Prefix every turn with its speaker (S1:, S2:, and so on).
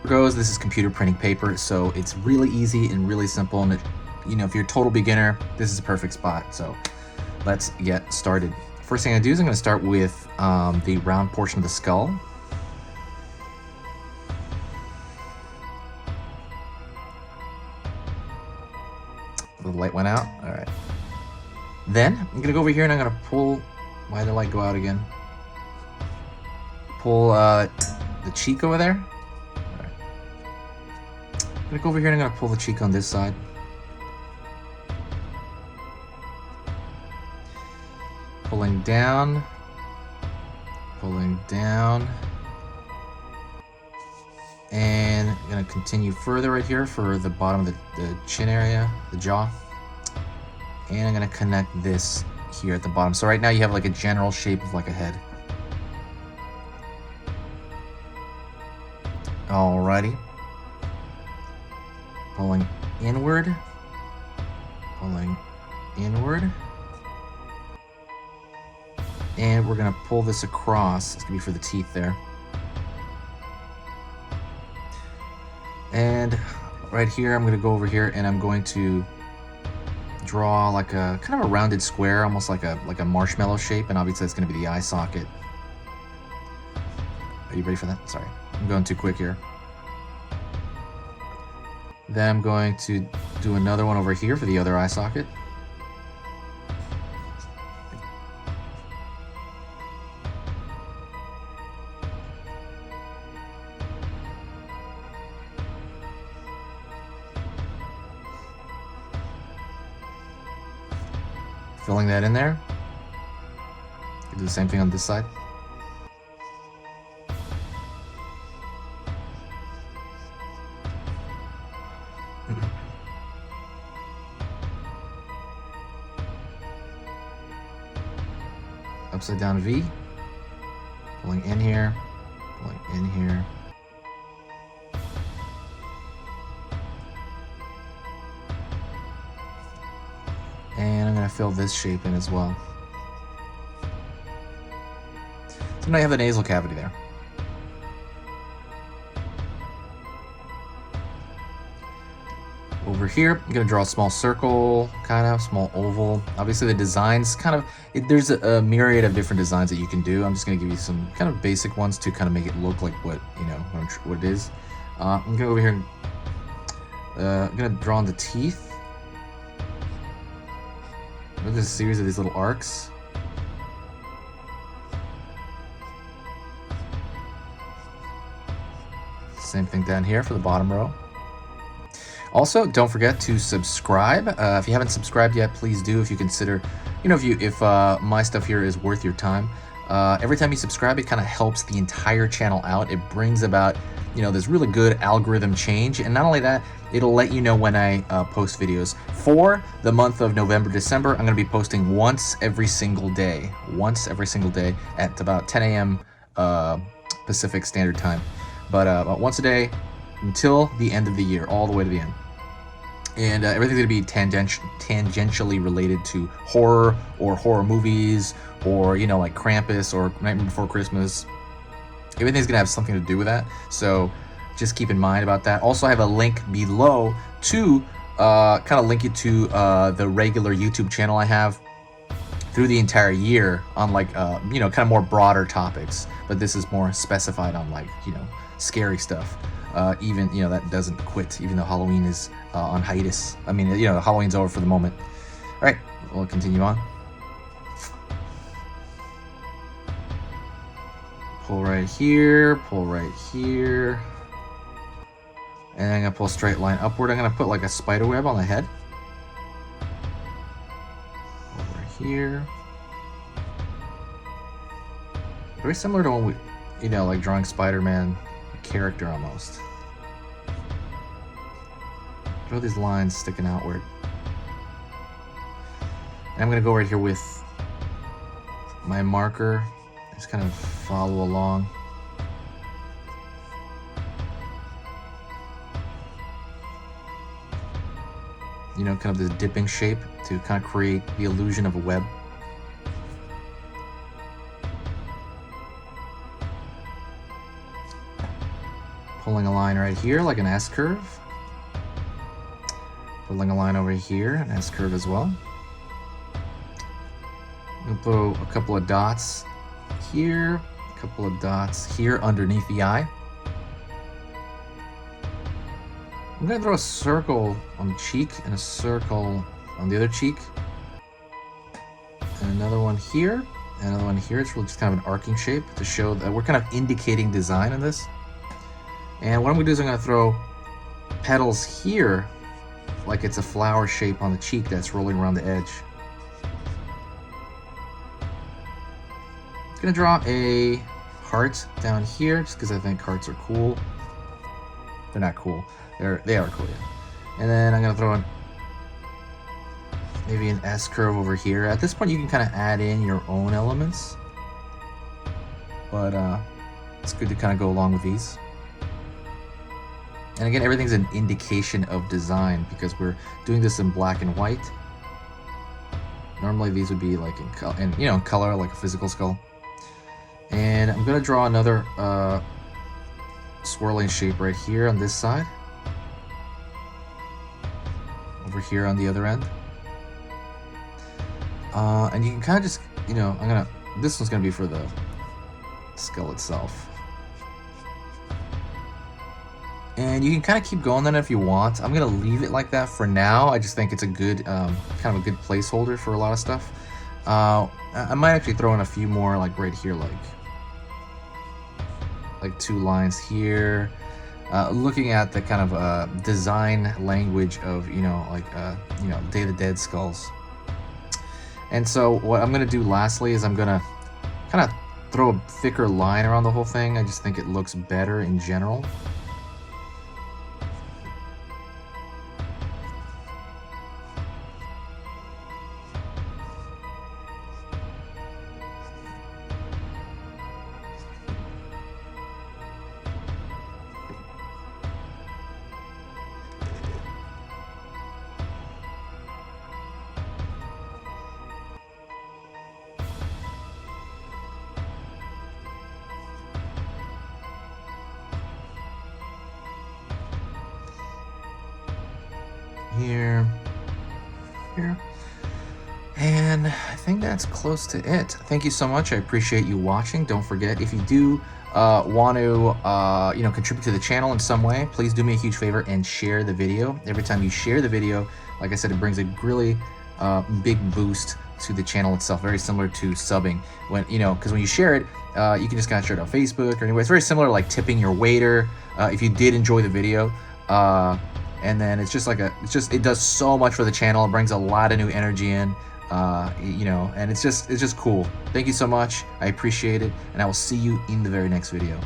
S1: goes, this is computer printing paper, so it's really easy and really simple, and if you're a total beginner, this is a perfect spot. So let's get started. First thing I do is I'm going to start with the round portion of the skull. The light went out. All right. Then I'm going to go over here and I'm going to pull. Why did the light go out again? Pull the cheek over there. All right. I'm going to go over here and I'm going to pull the cheek on this side. Pulling down, and I'm going to continue further right here for the bottom of the chin area, the jaw, and I'm going to connect this here at the bottom. So right now you have like a general shape of like a head. Alrighty. Pulling inward, and we're going to pull this across. It's going to be for the teeth there. And right here, I'm going to go over here and I'm going to draw like a kind of a rounded square, almost like a marshmallow shape, and obviously it's going to be the eye socket. Are you ready for that? Sorry, I'm going too quick here. Then I'm going to do another one over here for the other eye socket. Filling that in there. Do the same thing on this side. Upside down V. Pulling in here, pulling in here. And I'm going to fill this shape in as well. So now you have the nasal cavity there. Over here, I'm going to draw a small circle, kind of small oval. Obviously the designs kind of, there's a myriad of different designs that you can do. I'm just going to give you some kind of basic ones to kind of make it look like what it is. I'm going to go over here and I'm going to draw on the teeth. Look at this series of these little arcs. Same thing down here for the bottom row. Also, don't forget to subscribe. If you haven't subscribed yet, please do. If you consider, if my stuff here is worth your time. Every time you subscribe, it kind of helps the entire channel out. It brings about, this really good algorithm change. And not only that, it'll let you know when I post videos. For the month of November, December, I'm going to be posting once every single day at about 10 a.m. Pacific Standard Time. But about once a day until the end of the year, all the way to the end. And everything's going to be tangentially related to horror or horror movies or, like Krampus or Nightmare Before Christmas. Everything's going to have something to do with that. So just keep in mind about that. Also, I have a link below to kind of link you to the regular YouTube channel I have through the entire year on like, kind of more broader topics. But this is more specified on like, scary stuff. Even, that doesn't quit, even though Halloween is on hiatus. I mean, Halloween's over for the moment. All right, we'll continue on. Pull right here, and I'm gonna pull a straight line upward. I'm gonna put like a spider web on the head. Over here. Very similar to when we, like drawing Spider-Man character almost. Draw these lines sticking outward. And I'm gonna go right here with my marker. Just kind of follow along. Kind of this dipping shape to kind of create the illusion of a web. Pulling a line right here like an S curve. Pulling a line over here, an S curve as well. I'm gonna put a couple of dots here, a couple of dots here underneath the eye. I'm gonna throw a circle on the cheek and a circle on the other cheek. And another one here, and another one here. It's really just kind of an arcing shape to show that we're kind of indicating design in this. And what I'm gonna do is I'm gonna throw petals here like it's a flower shape on the cheek that's rolling around the edge. I'm gonna draw a heart down here just because I think hearts are cool. They're not cool. They are cool, yeah. And then I'm gonna throw in maybe an S curve over here. At this point, you can kind of add in your own elements, but it's good to kind of go along with these. And again, everything's an indication of design because we're doing this in black and white. Normally, these would be like in color, like a physical skull. And I'm gonna draw another swirling shape right here on this side. Over here on the other end. And you can kind of just, this one's gonna be for the skull itself. And you can kind of keep going on it if you want. I'm gonna leave it like that for now. I just think it's a good, kind of a good placeholder for a lot of stuff. I might actually throw in a few more, like right here, like 2 lines here. Looking at the kind of design language of, Day of the Dead skulls. And so what I'm gonna do lastly is I'm gonna kind of throw a thicker line around the whole thing. I just think it looks better in general. Here, and I think that's close to it. Thank you so much. I appreciate you watching. Don't forget, if you do want to contribute to the channel in some way, please do me a huge favor and share the video. Every time you share the video, like I said, it brings a really big boost to the channel itself, very similar to subbing. Because when you share it, you can just kind of share it on Facebook or anywhere. It's very similar, like tipping your waiter if you did enjoy the video. And then it's just like it does so much for the channel. It brings a lot of new energy in, and it's just cool. Thank you so much. I appreciate it, and I will see you in the very next video.